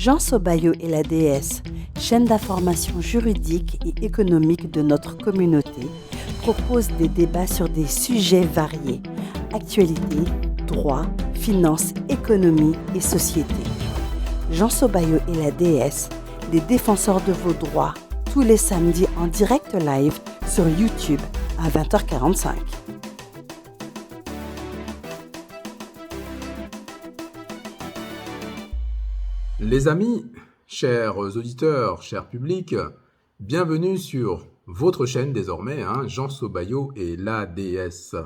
Jean Sobayo et la DS, chaîne d'information juridique et économique de notre communauté, propose des débats sur des sujets variés, actualité, droit, finances, économie et société. Jean Sobayo et la DS, les défenseurs de vos droits, tous les samedis en direct live sur YouTube à 20h45. Les amis, chers auditeurs, chers publics, bienvenue sur votre chaîne désormais, Jean Sobayo et l'ADS.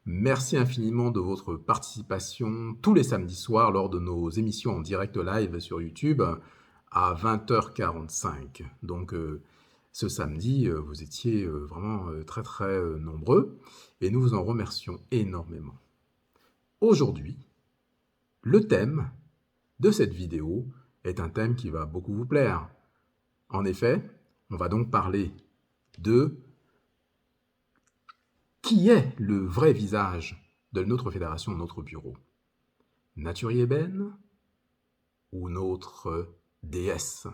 Merci infiniment de votre participation tous les samedis soirs lors de nos émissions en direct live sur YouTube à 20h45. Donc ce samedi, vous étiez vraiment très très nombreux et nous vous en remercions énormément. Aujourd'hui, le thème de cette vidéo est un thème qui va beaucoup vous plaire. En effet, on va donc parler de qui est le vrai visage de notre fédération, notre bureau. Naturi Eben ou notre déesse?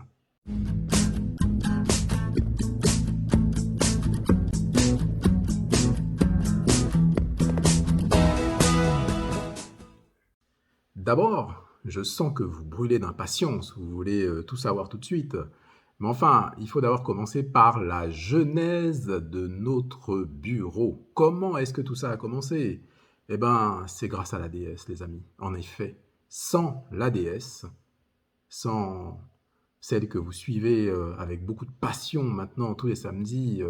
D'abord, je sens que vous brûlez d'impatience, vous voulez tout savoir tout de suite. Mais enfin, il faut d'abord commencer par la genèse de notre bureau. Comment est-ce que tout ça a commencé? Eh bien, c'est grâce à la déesse, les amis. En effet, sans la déesse, sans celle que vous suivez avec beaucoup de passion maintenant tous les samedis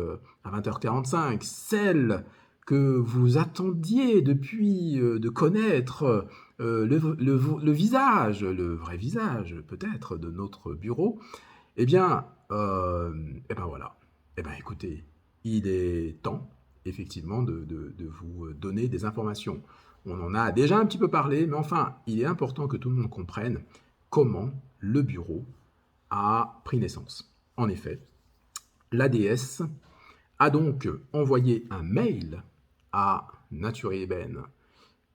à 20h45, celle que vous attendiez depuis de connaître le visage, le vrai visage peut-être de notre bureau, eh bien voilà. Eh bien écoutez, il est temps effectivement de vous donner des informations. On en a déjà un petit peu parlé, mais enfin, il est important que tout le monde comprenne comment le bureau a pris naissance. En effet, l'ADS a donc envoyé un mail à Naturi Eben,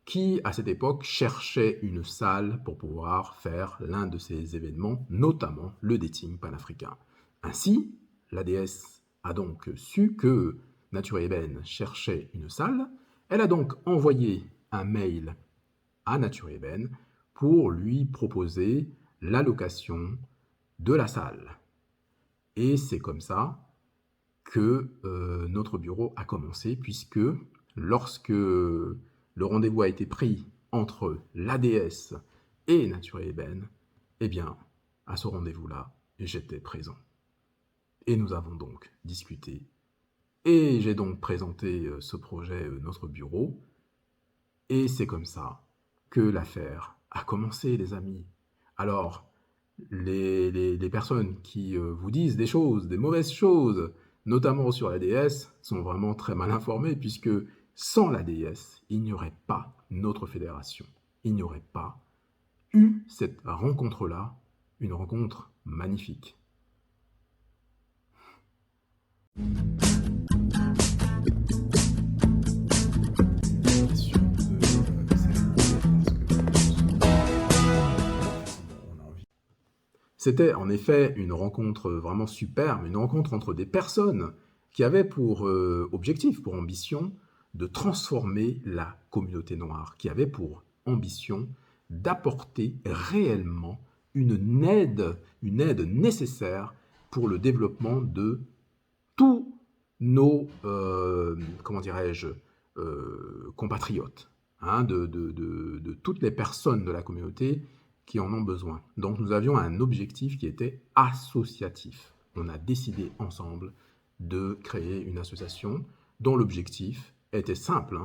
qui, à cette époque, cherchait une salle pour pouvoir faire l'un de ces événements, notamment le dating panafricain. Ainsi, l'ADS a donc su que Naturi Eben cherchait une salle. Elle a donc envoyé un mail à Naturi Eben pour lui proposer la location de la salle. Et c'est comme ça que notre bureau a commencé, puisque lorsque le rendez-vous a été pris entre l'ADS et Naturi Eben, eh bien, à ce rendez-vous-là, j'étais présent. Et nous avons donc discuté. Et j'ai donc présenté ce projet, notre bureau. Et c'est comme ça que l'affaire a commencé, les amis. Alors, les personnes qui vous disent des choses, des mauvaises choses, notamment sur la déesse, sont vraiment très mal informées, puisque sans la déesse, il n'y aurait pas notre fédération. Il n'y aurait pas eu cette rencontre-là, une rencontre magnifique. C'était en effet une rencontre vraiment superbe, une rencontre entre des personnes qui avaient pour objectif, pour ambition, de transformer la communauté noire, qui avaient pour ambition d'apporter réellement une aide nécessaire pour le développement de tous nos, comment dirais-je, compatriotes, de toutes les personnes de la communauté qui en ont besoin. Donc nous avions un objectif qui était associatif. On a décidé ensemble de créer une association dont l'objectif était simple,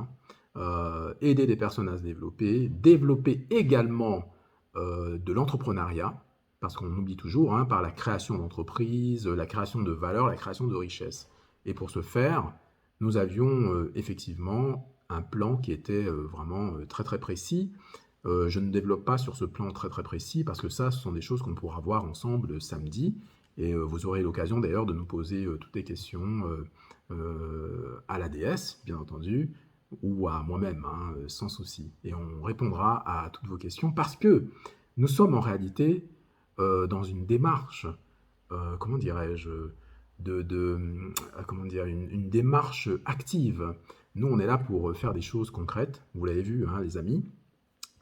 aider les personnes à se développer également de l'entrepreneuriat, parce qu'on oublie toujours, par la création d'entreprises, la création de valeur, la création de richesses. Et pour ce faire, nous avions effectivement un plan qui était vraiment très très précis. Je ne développe pas sur ce plan très très précis parce que ça, ce sont des choses qu'on pourra voir ensemble samedi. Et vous aurez l'occasion d'ailleurs de nous poser toutes les questions à la déesse, bien entendu, ou à moi-même, sans souci. Et on répondra à toutes vos questions parce que nous sommes en réalité dans une démarche, comment dirais-je, comment dire, une démarche active. Nous, on est là pour faire des choses concrètes, vous l'avez vu, hein, les amis.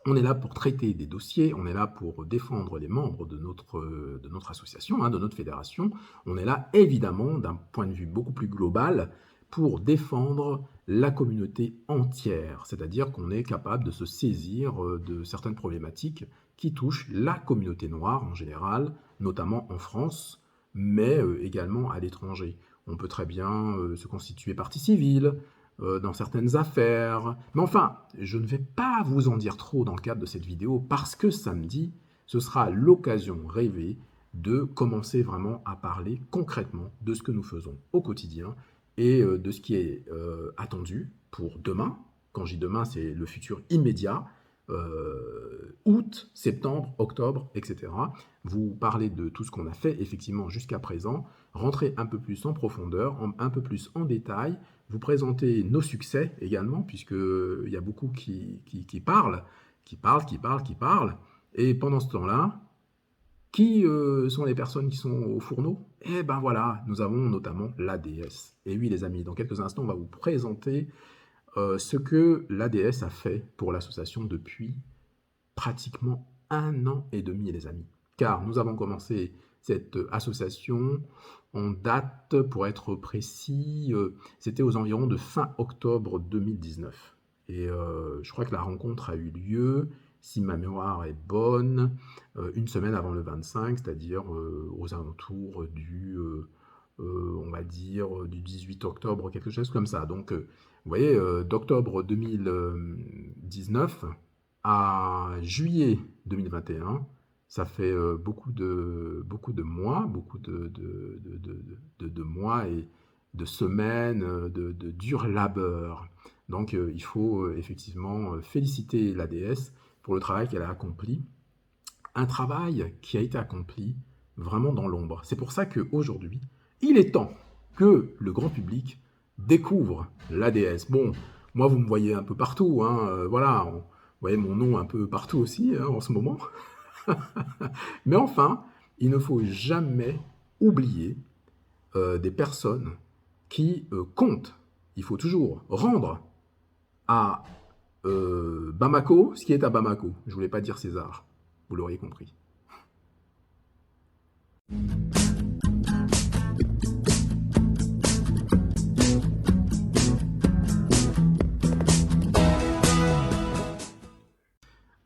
On est là pour traiter des dossiers, on est là pour défendre les membres de notre association, hein, de notre fédération. On est là, évidemment, d'un point de vue beaucoup plus global, pour défendre la communauté entière. C'est-à-dire qu'on est capable de se saisir de certaines problématiques qui touchent la communauté noire en général, notamment en France, mais également à l'étranger. On peut très bien se constituer partie civile, dans certaines affaires. Mais enfin, je ne vais pas vous en dire trop dans le cadre de cette vidéo parce que samedi, ce sera l'occasion rêvée de commencer vraiment à parler concrètement de ce que nous faisons au quotidien et de ce qui est attendu pour demain. Quand je dis demain, c'est le futur immédiat, août, septembre, octobre, etc. Vous parlez de tout ce qu'on a fait effectivement jusqu'à présent, rentrer un peu plus en profondeur, un peu plus en détail, vous présenter nos succès également, puisqu'il y a beaucoup qui parlent, qui parlent, et pendant ce temps-là, qui sont les personnes qui sont au fourneau? Eh ben voilà, nous avons notamment l'ADS. Et oui les amis, dans quelques instants, on va vous présenter ce que l'ADS a fait pour l'association depuis pratiquement 1 an et demi, les amis. Car nous avons commencé cette association en date, pour être précis, c'était aux environs de fin octobre 2019. Et je crois que la rencontre a eu lieu, si ma mémoire est bonne, une semaine avant le 25, c'est-à-dire aux alentours on va dire, du 18 octobre, quelque chose comme ça. Donc, vous voyez, d'octobre 2019 à juillet 2021, ça fait beaucoup de mois, beaucoup de mois et de semaines de dur labeur. Donc, il faut effectivement féliciter l'ADS pour le travail qu'elle a accompli. Un travail qui a été accompli vraiment dans l'ombre. C'est pour ça qu'aujourd'hui, il est temps que le grand public découvre l'ADS. Bon, moi, vous me voyez un peu partout, hein, voilà, vous voyez mon nom un peu partout aussi hein, en ce moment. Mais enfin, il ne faut jamais oublier des personnes qui comptent. Il faut toujours rendre à Bamako ce qui est à Bamako. Je ne voulais pas dire César, vous l'auriez compris.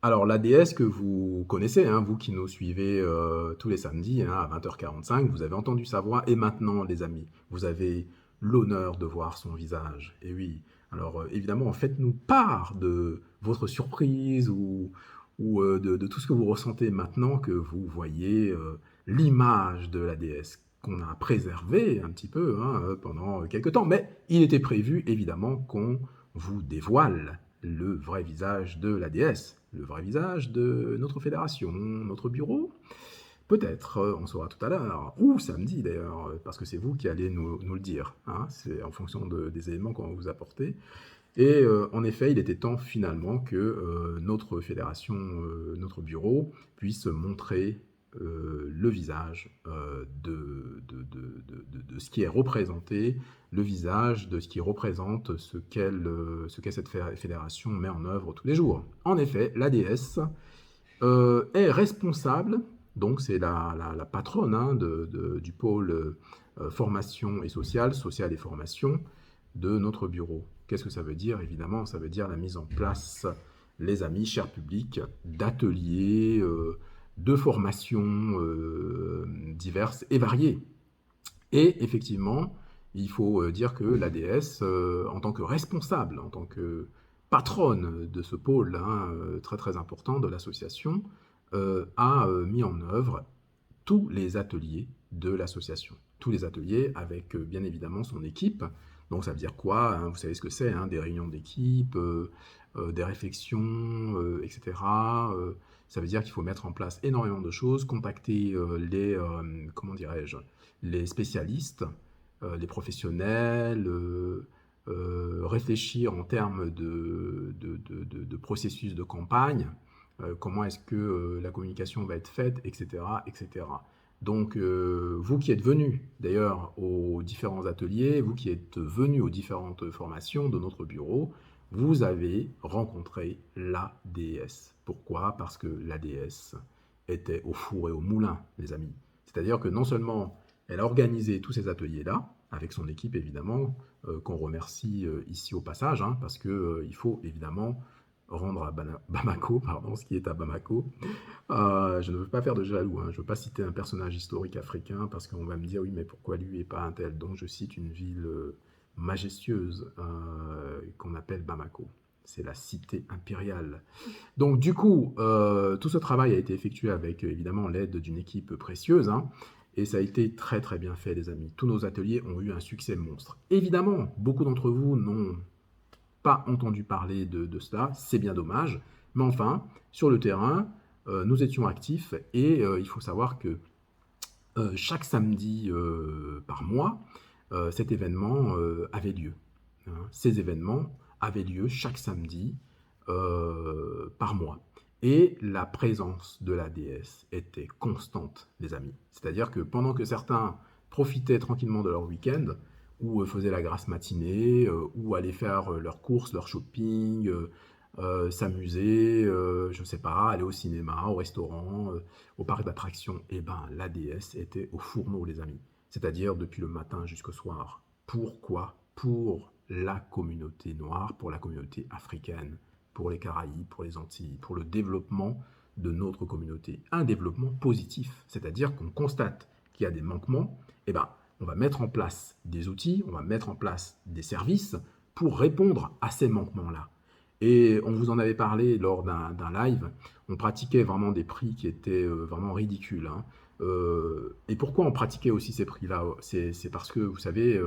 Alors l'ADS que vous connaissez, hein, vous qui nous suivez tous les samedis hein, à 20h45, vous avez entendu sa voix et maintenant les amis, vous avez l'honneur de voir son visage. Et oui, alors évidemment faites-nous part de votre surprise ou de tout ce que vous ressentez maintenant que vous voyez l'image de l'ADS qu'on a préservée un petit peu hein, pendant quelques temps. Mais il était prévu évidemment qu'on vous dévoile le vrai visage de l'ADS, le vrai visage de notre fédération, notre bureau. Peut-être, on saura tout à l'heure, ou samedi d'ailleurs, parce que c'est vous qui allez nous le dire. Hein, c'est en fonction des éléments qu'on va vous apporter. Et en effet, il était temps finalement que notre fédération, notre bureau, puisse montrer le visage de ce qui est représenté, le visage de ce qui représente ce qu'est cette fédération met en œuvre tous les jours. En effet, l'ADS est responsable, donc c'est la patronne hein, du pôle formation et social et formation de notre bureau. Qu'est-ce que ça veut dire? Évidemment, ça veut dire la mise en place, les amis, cher public, d'ateliers, de formations diverses et variées. Et effectivement, il faut dire que l'ADS, en tant que responsable, en tant que patronne de ce pôle hein, très très important de l'association, a mis en œuvre tous les ateliers de l'association. Tous les ateliers avec bien évidemment son équipe. Donc ça veut dire quoi hein, vous savez ce que c'est, hein, des réunions d'équipe, des réflexions, etc. Ça veut dire qu'il faut mettre en place énormément de choses, contacter comment dirais-je, les spécialistes, les professionnels, réfléchir en termes de processus de campagne, comment est-ce que la communication va être faite, etc., etc. Donc, vous qui êtes venus d'ailleurs aux différents ateliers, vous qui êtes venus aux différentes formations de notre bureau, vous avez rencontré la déesse. Pourquoi? Parce que la déesse était au four et au moulin, les amis. C'est-à-dire que non seulement elle a organisé tous ces ateliers-là, avec son équipe évidemment, qu'on remercie ici au passage, hein, parce qu'il faut évidemment rendre à Bamako, pardon, ce qui est à Bamako. Je ne veux pas faire de jaloux, hein, je ne veux pas citer un personnage historique africain, parce qu'on va me dire, oui, mais pourquoi lui et pas un tel? Donc je cite une ville majestueuse qu'on appelle Bamako. C'est la cité impériale. Donc du coup, tout ce travail a été effectué avec évidemment l'aide d'une équipe précieuse, hein, et ça a été très très bien fait, les amis. Tous nos ateliers ont eu un succès monstre. Évidemment, beaucoup d'entre vous n'ont pas entendu parler de cela, c'est bien dommage, mais enfin, sur le terrain, nous étions actifs et il faut savoir que chaque samedi par mois, cet événement avait lieu, hein. Ces événements avaient lieu chaque samedi par mois. Et la présence de la déesse était constante, les amis. C'est-à-dire que pendant que certains profitaient tranquillement de leur week-end, ou faisaient la grasse matinée, ou allaient faire leurs courses, leur shopping, s'amuser, je ne sais pas, aller au cinéma, au restaurant, au parc d'attractions, et ben la déesse était au fourneau, les amis. C'est-à-dire depuis le matin jusqu'au soir. Pourquoi? Pour la communauté noire, pour la communauté africaine, pour les Caraïbes, pour les Antilles, pour le développement de notre communauté. Un développement positif, c'est-à-dire qu'on constate qu'il y a des manquements, et ben on va mettre en place des outils, on va mettre en place des services pour répondre à ces manquements-là. Et on vous en avait parlé lors d'un live, on pratiquait vraiment des prix qui étaient vraiment ridicules, hein. Et pourquoi on pratiquait aussi ces prix-là? C'est parce que, vous savez,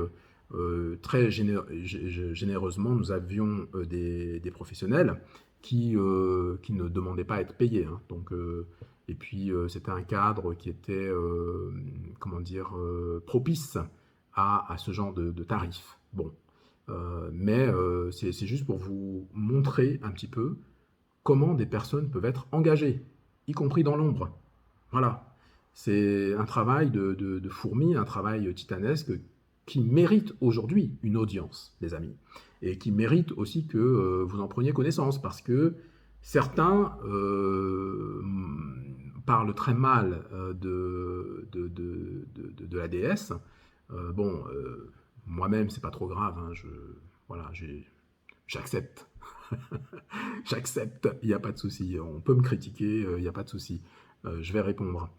très généreusement, nous avions des professionnels qui ne demandaient pas à être payés, hein. Donc, et puis, c'était un cadre qui était, comment dire, propice à ce genre de tarifs. Bon, mais c'est juste pour vous montrer un petit peu comment des personnes peuvent être engagées, y compris dans l'ombre. Voilà. C'est un travail de fourmi, un travail titanesque qui mérite aujourd'hui une audience, les amis. Et qui mérite aussi que vous en preniez connaissance, parce que certains parlent très mal de la déesse. Bon, moi-même, c'est pas trop grave, hein, voilà, j'accepte. J'accepte, il n'y a pas de souci. On peut me critiquer, il n'y a pas de souci. Je vais répondre.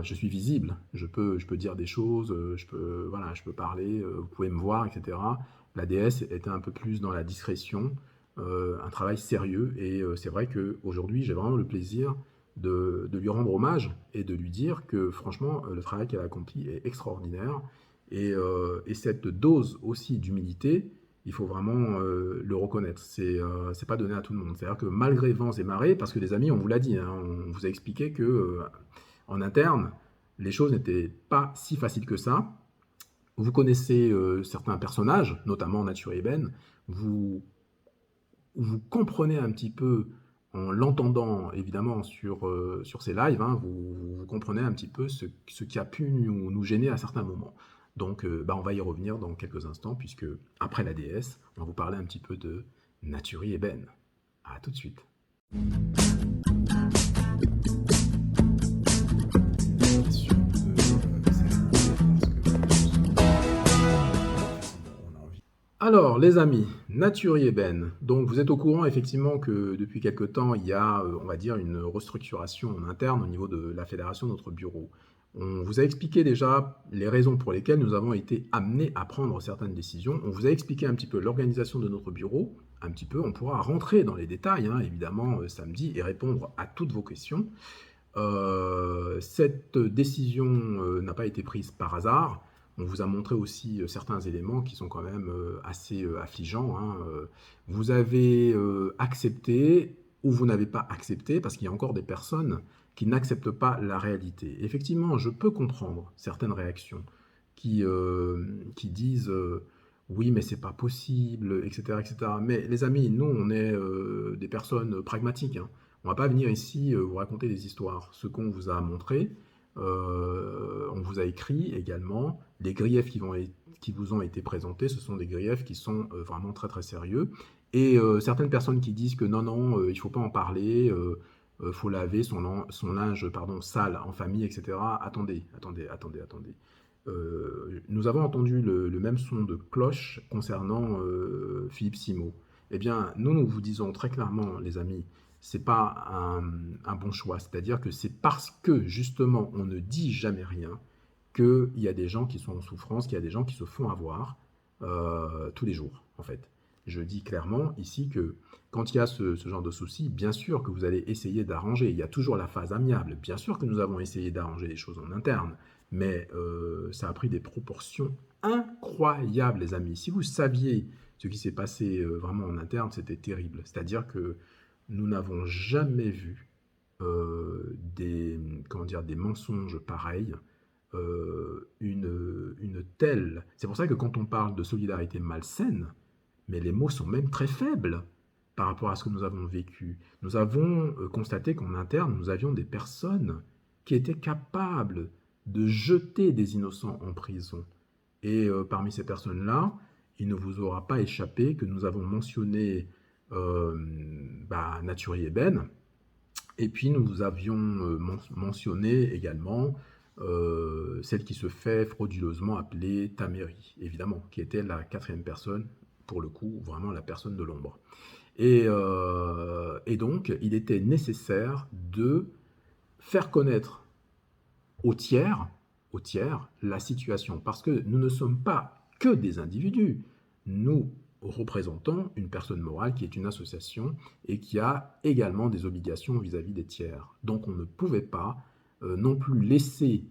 Je suis visible, je peux dire des choses, voilà, je peux parler, vous pouvez me voir, etc. La déesse était un peu plus dans la discrétion, un travail sérieux, et c'est vrai qu'aujourd'hui, j'ai vraiment le plaisir de lui rendre hommage et de lui dire que franchement, le travail qu'elle a accompli est extraordinaire. Et cette dose aussi d'humilité, il faut vraiment le reconnaître. C'est pas donné à tout le monde. C'est-à-dire que malgré vents et marées, parce que les amis, on vous l'a dit, hein, on vous a expliqué que en interne, les choses n'étaient pas si faciles que ça. Vous connaissez certains personnages, notamment Nature Eben, vous comprenez un petit peu, en l'entendant évidemment sur ces lives, hein, vous comprenez un petit peu ce qui a pu nous gêner à certains moments. Donc on va y revenir dans quelques instants, puisque après la déesse, on va vous parler un petit peu de Nature Eben. A tout de suite. Alors, les amis, Nature Eben. Donc, vous êtes au courant effectivement que depuis quelque temps, il y a, on va dire, une restructuration en interne au niveau de la fédération de notre bureau. On vous a expliqué déjà les raisons pour lesquelles nous avons été amenés à prendre certaines décisions. On vous a expliqué un petit peu l'organisation de notre bureau. Un petit peu, on pourra rentrer dans les détails, hein, évidemment, samedi, et répondre à toutes vos questions. Cette décision n'a pas été prise par hasard. On vous a montré aussi certains éléments qui sont quand même assez affligeants, hein. Vous avez accepté ou vous n'avez pas accepté, parce qu'il y a encore des personnes qui n'acceptent pas la réalité. Effectivement, je peux comprendre certaines réactions qui disent oui, mais c'est pas possible, etc., etc. Mais les amis, nous, on est des personnes pragmatiques, hein. On va pas venir ici vous raconter des histoires. Ce qu'on vous a montré, on vous a écrit également, les griefs qui vous ont été présentés, ce sont des griefs qui sont vraiment très très sérieux. Et certaines personnes qui disent que non, non, il ne faut pas en parler, faut laver son linge pardon, sale en famille, etc. Attendez, attendez, attendez, attendez. Nous avons entendu le même son de cloche concernant Philippe Simo. Eh bien, nous vous disons très clairement, les amis, c'est pas un bon choix. C'est-à-dire que c'est parce que, justement, on ne dit jamais rien qu'il y a des gens qui sont en souffrance, qu'il y a des gens qui se font avoir tous les jours, en fait. Je dis clairement ici que quand il y a ce genre de soucis, bien sûr que vous allez essayer d'arranger. Il y a toujours la phase amiable. Bien sûr que nous avons essayé d'arranger les choses en interne, mais ça a pris des proportions incroyables, les amis. Si vous saviez ce qui s'est passé vraiment en interne, c'était terrible. C'est-à-dire que nous n'avons jamais vu des mensonges pareils, une telle... C'est pour ça que quand on parle de solidarité malsaine, mais les mots sont même très faibles par rapport à ce que nous avons vécu. Nous avons constaté qu'en interne, nous avions des personnes qui étaient capables de jeter des innocents en prison. Et parmi ces personnes-là, il ne vous aura pas échappé que nous avons mentionné Naturi Eben, et puis nous avions mentionné également celle qui se fait frauduleusement appeler Taméry, évidemment, qui était la quatrième personne, pour le coup, vraiment la personne de l'ombre. Et donc, il était nécessaire de faire connaître aux tiers, la situation, parce que nous ne sommes pas que des individus, nous représentons une personne morale qui est une association et qui a également des obligations vis-à-vis des tiers. Donc on ne pouvait pas non plus laisser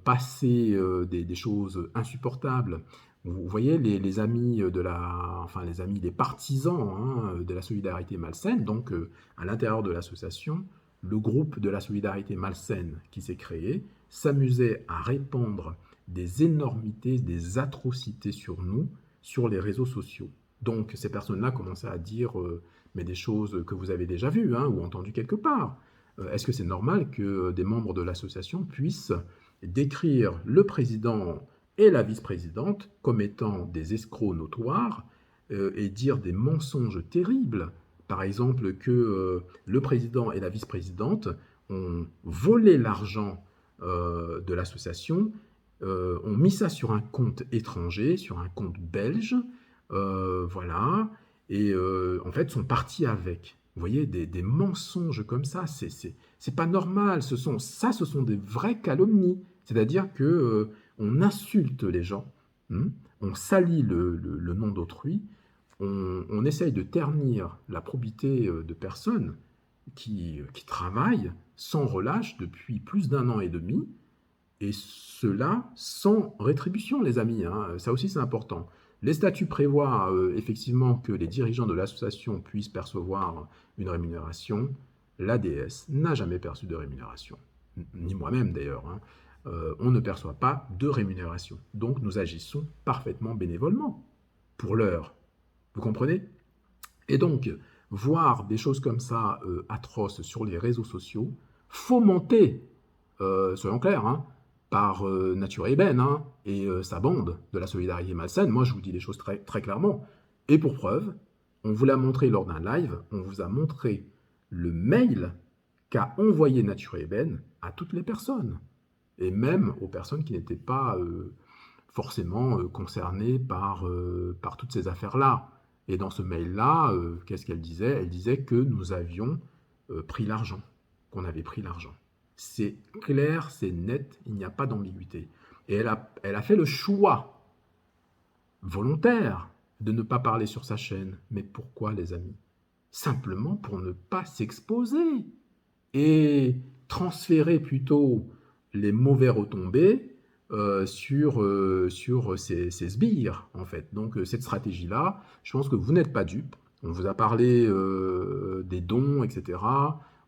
passer des choses insupportables. Vous voyez les amis les partisans de la solidarité malsaine, donc à l'intérieur de l'association, le groupe de la solidarité malsaine qui s'est créé s'amusait à répandre des énormités, des atrocités sur nous, sur les réseaux sociaux. Donc ces personnes-là commençaient à dire mais des choses que vous avez déjà vues ou entendues quelque part. Est-ce que c'est normal que des membres de l'association puissent décrire le président et la vice-présidente comme étant des escrocs notoires et dire des mensonges terribles? Par exemple, que le président et la vice-présidente ont volé l'argent de l'association, ont mis ça sur un compte étranger, sur un compte belge, voilà, et en fait sont partis avec. Vous voyez, des mensonges comme ça, c'est pas normal. Ce sont des vraies calomnies. C'est-à-dire que on insulte les gens, on salit le nom d'autrui, on essaye de ternir la probité de personnes qui travaillent sans relâche depuis plus d'1 an et demi, et cela sans rétribution, les amis. Ça aussi, c'est important. Les statuts prévoient effectivement que les dirigeants de l'association puissent percevoir une rémunération. L'ADS n'a jamais perçu de rémunération, ni moi-même d'ailleurs. On ne perçoit pas de rémunération. Donc nous agissons parfaitement bénévolement, pour l'heure. Vous comprenez? Et donc, voir des choses comme ça atroces sur les réseaux sociaux, fomentées, soyons clairs, par Nature Eben et sa bande de la solidarité malsaine. Moi, je vous dis les choses très, très clairement. Et pour preuve, on vous l'a montré lors d'un live, on vous a montré le mail qu'a envoyé Nature Eben à toutes les personnes, et même aux personnes qui n'étaient pas forcément concernées par toutes ces affaires-là. Et dans ce mail-là, qu'est-ce qu'elle disait? Elle disait que nous avions pris l'argent, qu'on avait pris l'argent. C'est clair, c'est net, il n'y a pas d'ambiguïté. Et elle a fait le choix volontaire de ne pas parler sur sa chaîne. Mais pourquoi, les amis? Simplement pour ne pas s'exposer et transférer plutôt les mauvais retombées sur ces sbires, en fait. Donc cette stratégie-là, je pense que vous n'êtes pas dupes. On vous a parlé des dons, etc.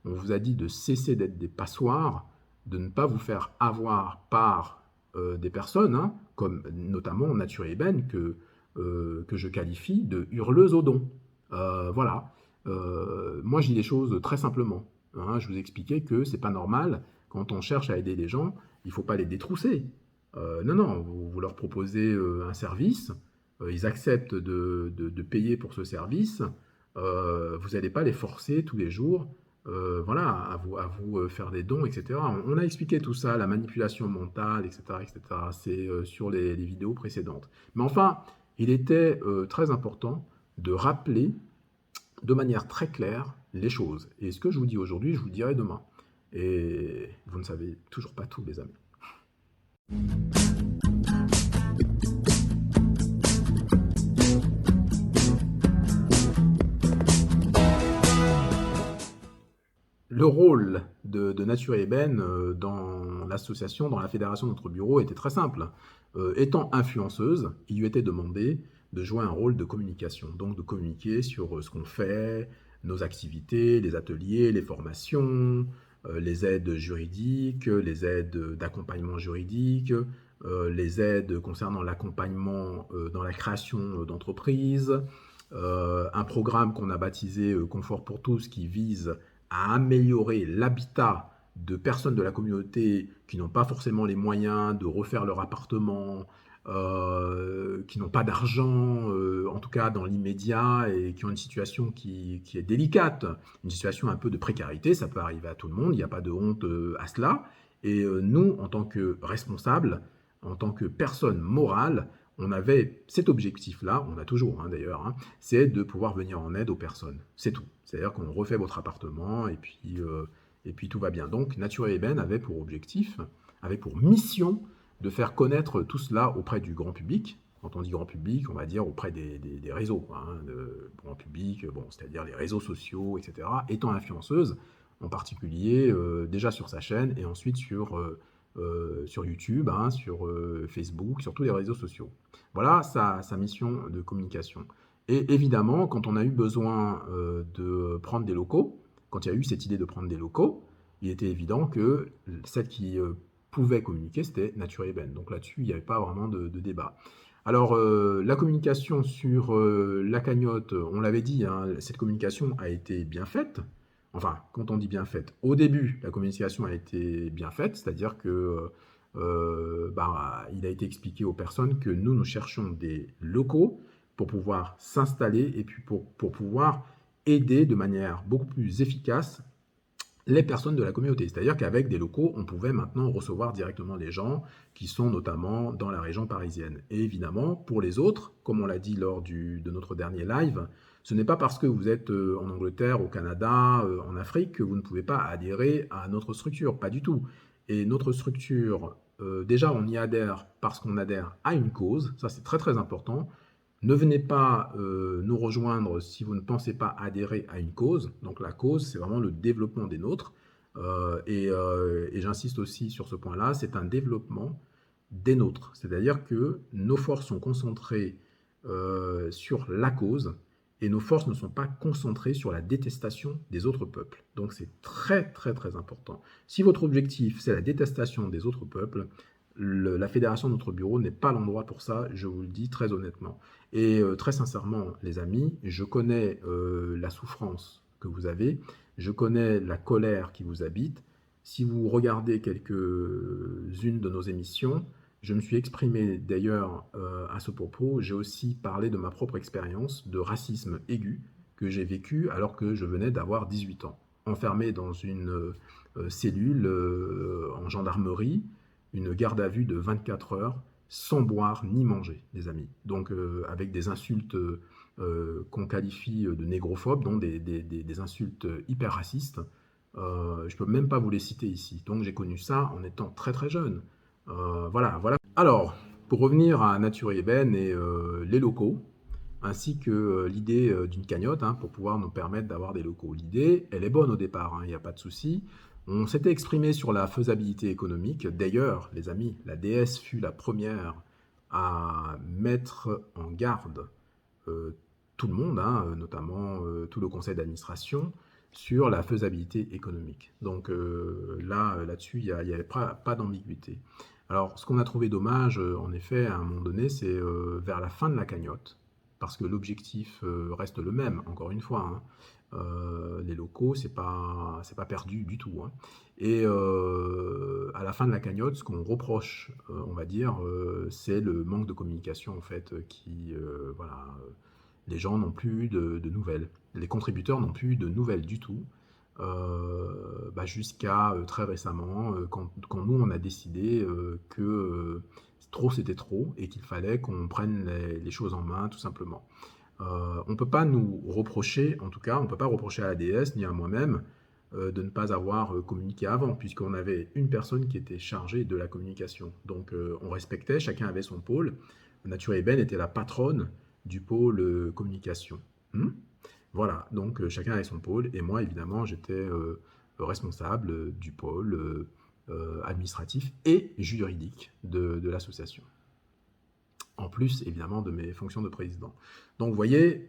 On vous a dit de cesser d'être des passoires, de ne pas vous faire avoir par des personnes, comme notamment Nature Eben, que je qualifie de hurleuse aux dons. Voilà. Moi, je dis les choses très simplement. hein. Je vous expliquais que c'est pas normal, quand on cherche à aider les gens, il ne faut pas les détrousser. Non, non, vous leur proposez un service, ils acceptent de payer pour ce service, vous n'allez pas les forcer tous les jours, voilà, à vous faire des dons, etc. On a expliqué tout ça, la manipulation mentale, etc., etc. C'est sur les vidéos précédentes. Mais enfin, il était très important de rappeler de manière très claire les choses. Et ce que je vous dis aujourd'hui, je vous le dirai demain. Et vous ne savez toujours pas tout, les amis. Le rôle de Nature et Ébène dans l'association, dans la fédération de notre bureau était très simple. Étant influenceuse, il lui était demandé de jouer un rôle de communication, donc de communiquer sur ce qu'on fait, nos activités, les ateliers, les formations, les aides juridiques, les aides d'accompagnement juridique, les aides concernant l'accompagnement dans la création d'entreprises, un programme qu'on a baptisé Confort pour tous qui vise à améliorer l'habitat de personnes de la communauté qui n'ont pas forcément les moyens de refaire leur appartement, qui n'ont pas d'argent, en tout cas dans l'immédiat, et qui ont une situation qui est délicate, une situation un peu de précarité, ça peut arriver à tout le monde, il n'y a pas de honte à cela. Et nous, en tant que responsables, en tant que personnes morales, on avait cet objectif-là, on a toujours d'ailleurs, c'est de pouvoir venir en aide aux personnes. C'est tout. C'est-à-dire qu'on refait votre appartement et puis tout va bien. Donc Nature et Ébène avait pour objectif, avait pour mission de faire connaître tout cela auprès du grand public. Quand on dit grand public, on va dire auprès des réseaux, de grand public, bon, c'est-à-dire les réseaux sociaux, etc. Étant influenceuse, en particulier déjà sur sa chaîne et ensuite sur YouTube, sur Facebook, sur tous les réseaux sociaux. Voilà sa mission de communication. Et évidemment, quand on a eu besoin de prendre des locaux, quand il y a eu cette idée de prendre des locaux, il était évident que celle qui pouvait communiquer, c'était Nature et Ébène. Donc là-dessus, il n'y avait pas vraiment de débat. Alors, la communication sur la cagnotte, on l'avait dit, cette communication a été bien faite. Enfin, quand on dit bien faite, au début, la communication a été bien faite, c'est-à-dire que il a été expliqué aux personnes que nous cherchions des locaux pour pouvoir s'installer et puis pour pouvoir aider de manière beaucoup plus efficace les personnes de la communauté. C'est-à-dire qu'avec des locaux, on pouvait maintenant recevoir directement les gens qui sont notamment dans la région parisienne. Et évidemment, pour les autres, comme on l'a dit lors de notre dernier live, ce n'est pas parce que vous êtes en Angleterre, au Canada, en Afrique, que vous ne pouvez pas adhérer à notre structure. Pas du tout. Et notre structure, déjà, on y adhère parce qu'on adhère à une cause. Ça, c'est très très important. Ne venez pas nous rejoindre si vous ne pensez pas adhérer à une cause. Donc la cause, c'est vraiment le développement des nôtres. Et j'insiste aussi sur ce point-là, c'est un développement des nôtres. C'est-à-dire que nos forces sont concentrées sur la cause et nos forces ne sont pas concentrées sur la détestation des autres peuples. Donc c'est très très très important. Si votre objectif, c'est la détestation des autres peuples, la fédération de notre bureau n'est pas l'endroit pour ça, je vous le dis très honnêtement. Et très sincèrement, les amis, je connais la souffrance que vous avez, je connais la colère qui vous habite. Si vous regardez quelques-unes de nos émissions, je me suis exprimé d'ailleurs à ce propos, j'ai aussi parlé de ma propre expérience de racisme aigu que j'ai vécu alors que je venais d'avoir 18 ans, enfermé dans une cellule en gendarmerie, une garde à vue de 24 heures, sans boire ni manger, les amis. Donc avec des insultes qu'on qualifie de négrophobes, donc des insultes hyper racistes. Je ne peux même pas vous les citer ici. Donc j'ai connu ça en étant très très jeune. Voilà. Alors, pour revenir à Nature et Ébène et les locaux, ainsi que l'idée d'une cagnotte pour pouvoir nous permettre d'avoir des locaux. L'idée, elle est bonne au départ, il n'y a pas de souci. On s'était exprimé sur la faisabilité économique. D'ailleurs, les amis, la déesse fut la première à mettre en garde tout le monde, notamment tout le conseil d'administration, sur la faisabilité économique. Donc là-dessus, il n'y avait pas d'ambiguïté. Alors, ce qu'on a trouvé dommage, en effet, à un moment donné, c'est vers la fin de la cagnotte, parce que l'objectif reste le même, encore une fois, Les locaux, c'est pas perdu du tout, hein. Et à la fin de la cagnotte, ce qu'on reproche, on va dire, c'est le manque de communication en fait, voilà, les gens n'ont plus de nouvelles. Les contributeurs n'ont plus de nouvelles du tout, jusqu'à très récemment, quand nous on a décidé que trop c'était trop et qu'il fallait qu'on prenne les choses en main tout simplement. On ne peut pas nous reprocher, en tout cas, on ne peut pas reprocher à la déesse ni à moi-même de ne pas avoir communiqué avant, puisqu'on avait une personne qui était chargée de la communication. Donc on respectait, chacun avait son pôle. Nature Eben était la patronne du pôle communication. Voilà, donc chacun avait son pôle, et moi évidemment j'étais responsable du pôle administratif et juridique de l'association, en plus évidemment de mes fonctions de président. Donc vous voyez,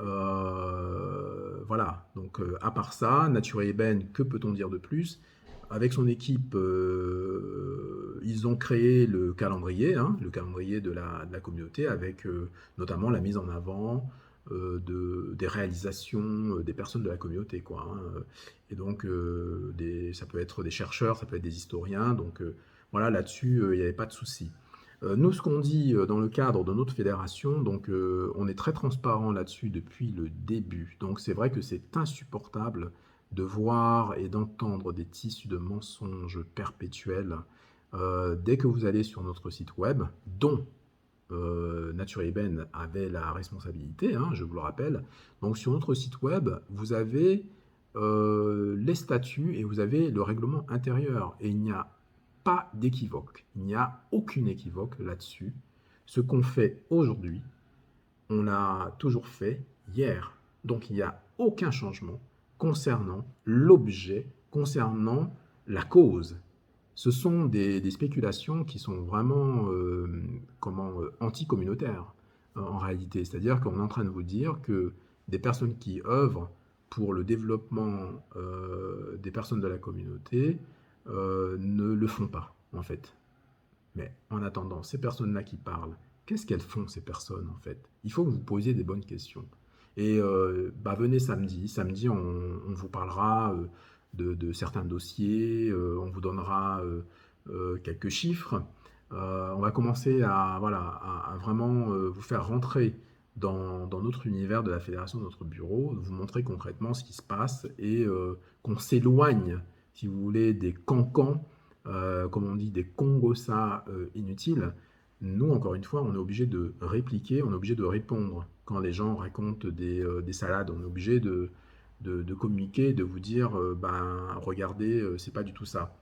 voilà, donc à part ça, Nature Eben, que peut-on dire de plus? Avec son équipe, ils ont créé le calendrier, hein, le calendrier de la communauté, avec notamment la mise en avant des réalisations des personnes de la communauté, quoi, hein. Et donc, ça peut être des chercheurs, ça peut être des historiens, donc voilà, là-dessus, il n'y avait pas de souci. Nous, ce qu'on dit dans le cadre de notre fédération, donc on est très transparent là-dessus depuis le début. Donc c'est vrai que c'est insupportable de voir et d'entendre des tissus de mensonges perpétuels dès que vous allez sur notre site web, dont Nature Eben avait la responsabilité, hein, je vous le rappelle. Donc sur notre site web, vous avez les statuts et vous avez le règlement intérieur. Et il n'y a pas d'équivoque. Il n'y a aucune équivoque là-dessus. Ce qu'on fait aujourd'hui, on l'a toujours fait hier. Donc il n'y a aucun changement concernant l'objet, concernant la cause. Ce sont des spéculations qui sont vraiment anticommunautaires en réalité. C'est-à-dire qu'on est en train de vous dire que des personnes qui œuvrent pour le développement des personnes de la communauté ne le font pas, en fait. Mais en attendant, ces personnes-là qui parlent, qu'est-ce qu'elles font, ces personnes, en fait? Il faut que vous posiez des bonnes questions. Et venez samedi. Samedi, on vous parlera de certains dossiers, on vous donnera quelques chiffres. On va commencer à vraiment vous faire rentrer dans notre univers de la fédération, de notre bureau, vous montrer concrètement ce qui se passe et qu'on s'éloigne, si vous voulez, des cancans, comme on dit, des congossas inutiles. Nous, encore une fois, on est obligé de répliquer, on est obligé de répondre. Quand les gens racontent des salades, on est obligé de communiquer, de vous dire, regardez, c'est pas du tout ça.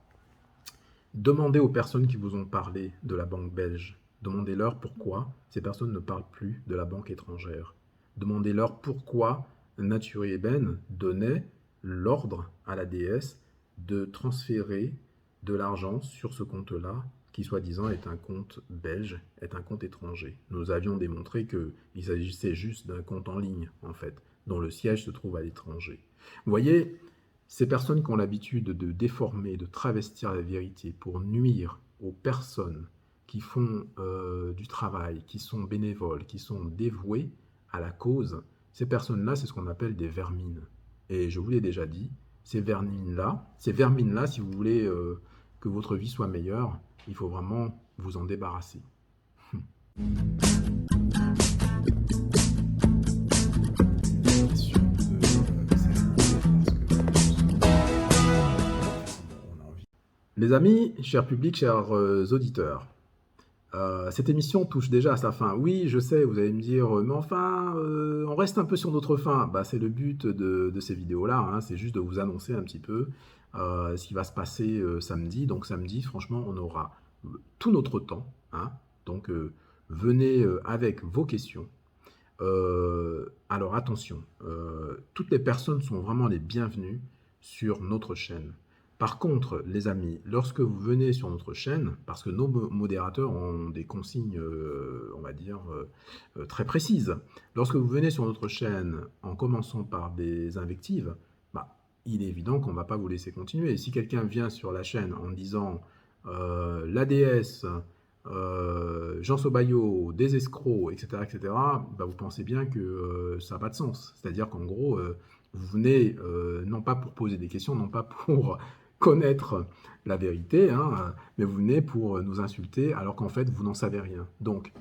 Demandez aux personnes qui vous ont parlé de la banque belge, demandez-leur pourquoi ces personnes ne parlent plus de la banque étrangère. Demandez-leur pourquoi Nature Eben donnait l'ordre à la déesse de transférer de l'argent sur ce compte-là, qui soi-disant est un compte belge, est un compte étranger. Nous avions démontré qu'il s'agissait juste d'un compte en ligne, en fait, dont le siège se trouve à l'étranger. Vous voyez, ces personnes qui ont l'habitude de déformer, de travestir la vérité pour nuire aux personnes qui font du travail, qui sont bénévoles, qui sont dévouées à la cause, ces personnes-là, c'est ce qu'on appelle des vermines. Et je vous l'ai déjà dit, ces vermines-là, si vous voulez que votre vie soit meilleure, il faut vraiment vous en débarrasser. Les amis, chers publics, chers auditeurs, cette émission touche déjà à sa fin. Oui, je sais, vous allez me dire, mais enfin, on reste un peu sur notre fin. C'est le but de ces vidéos-là, hein, c'est juste de vous annoncer un petit peu ce qui va se passer samedi. Donc samedi, franchement, on aura tout notre temps, hein. Donc venez avec vos questions. Alors attention, toutes les personnes sont vraiment les bienvenues sur notre chaîne. Par contre, les amis, lorsque vous venez sur notre chaîne, parce que nos modérateurs ont des consignes, on va dire, très précises, lorsque vous venez sur notre chaîne en commençant par des invectives, il est évident qu'on ne va pas vous laisser continuer. Si quelqu'un vient sur la chaîne en disant l'ADS, Jean Sobayo, des escrocs, etc., etc., vous pensez bien que ça n'a pas de sens. C'est-à-dire qu'en gros, Vous venez, non pas pour poser des questions, non pas pour connaître la vérité, hein, mais vous venez pour nous insulter alors qu'en fait, vous n'en savez rien. Donc,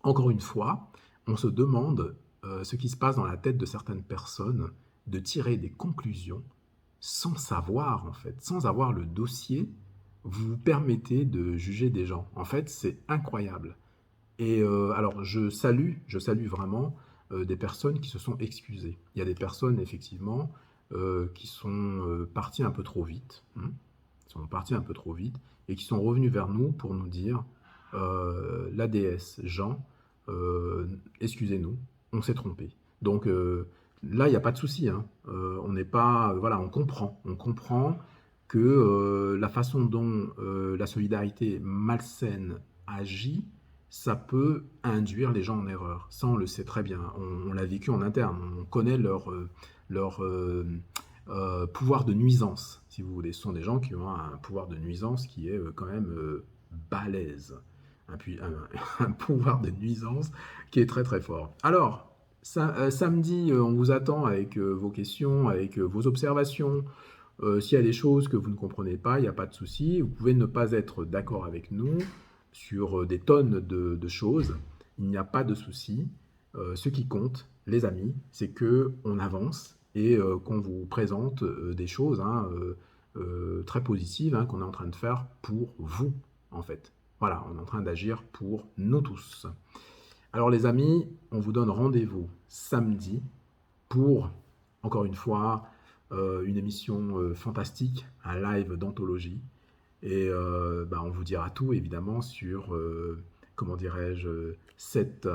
encore une fois, on se demande ce qui se passe dans la tête de certaines personnes de tirer des conclusions sans savoir, en fait, sans avoir le dossier, vous vous permettez de juger des gens. En fait, c'est incroyable. Et alors, je salue vraiment des personnes qui se sont excusées. Il y a des personnes, effectivement, qui sont parties un peu trop vite, hein, qui sont parties un peu trop vite, et qui sont revenues vers nous pour nous dire, la déesse Jean, excusez-nous, on s'est trompé. Donc là, il n'y a pas de souci, hein. On n'est pas, voilà, on comprend que la façon dont la solidarité malsaine agit, ça peut induire les gens en erreur. Ça, on le sait très bien. On l'a vécu en interne. On connaît leur pouvoir de nuisance, si vous voulez. Ce sont des gens qui ont un pouvoir de nuisance qui est quand même balèze. Un pouvoir de nuisance qui est très très fort. Alors, samedi, on vous attend avec vos questions, avec vos observations. S'il y a des choses que vous ne comprenez pas, il n'y a pas de souci. Vous pouvez ne pas être d'accord avec nous sur des tonnes de choses. Il n'y a pas de souci. Ce qui compte, les amis, c'est que on avance et qu'on vous présente des choses, hein, très positives, hein, qu'on est en train de faire pour vous, en fait. Voilà, on est en train d'agir pour nous tous. Alors les amis, on vous donne rendez-vous samedi pour, encore une fois, une émission fantastique, un live d'anthologie. Et on vous dira tout, évidemment, sur, comment dirais-je, cette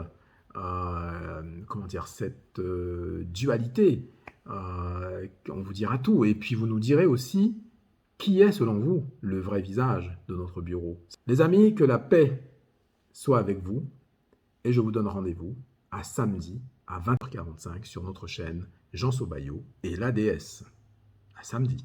dualité. On vous dira tout. Et puis vous nous direz aussi qui est, selon vous, le vrai visage de notre bureau. Les amis, que la paix soit avec vous. Et je vous donne rendez-vous à samedi à 20h45 sur notre chaîne Jean Sobaillot et la déesse. À samedi.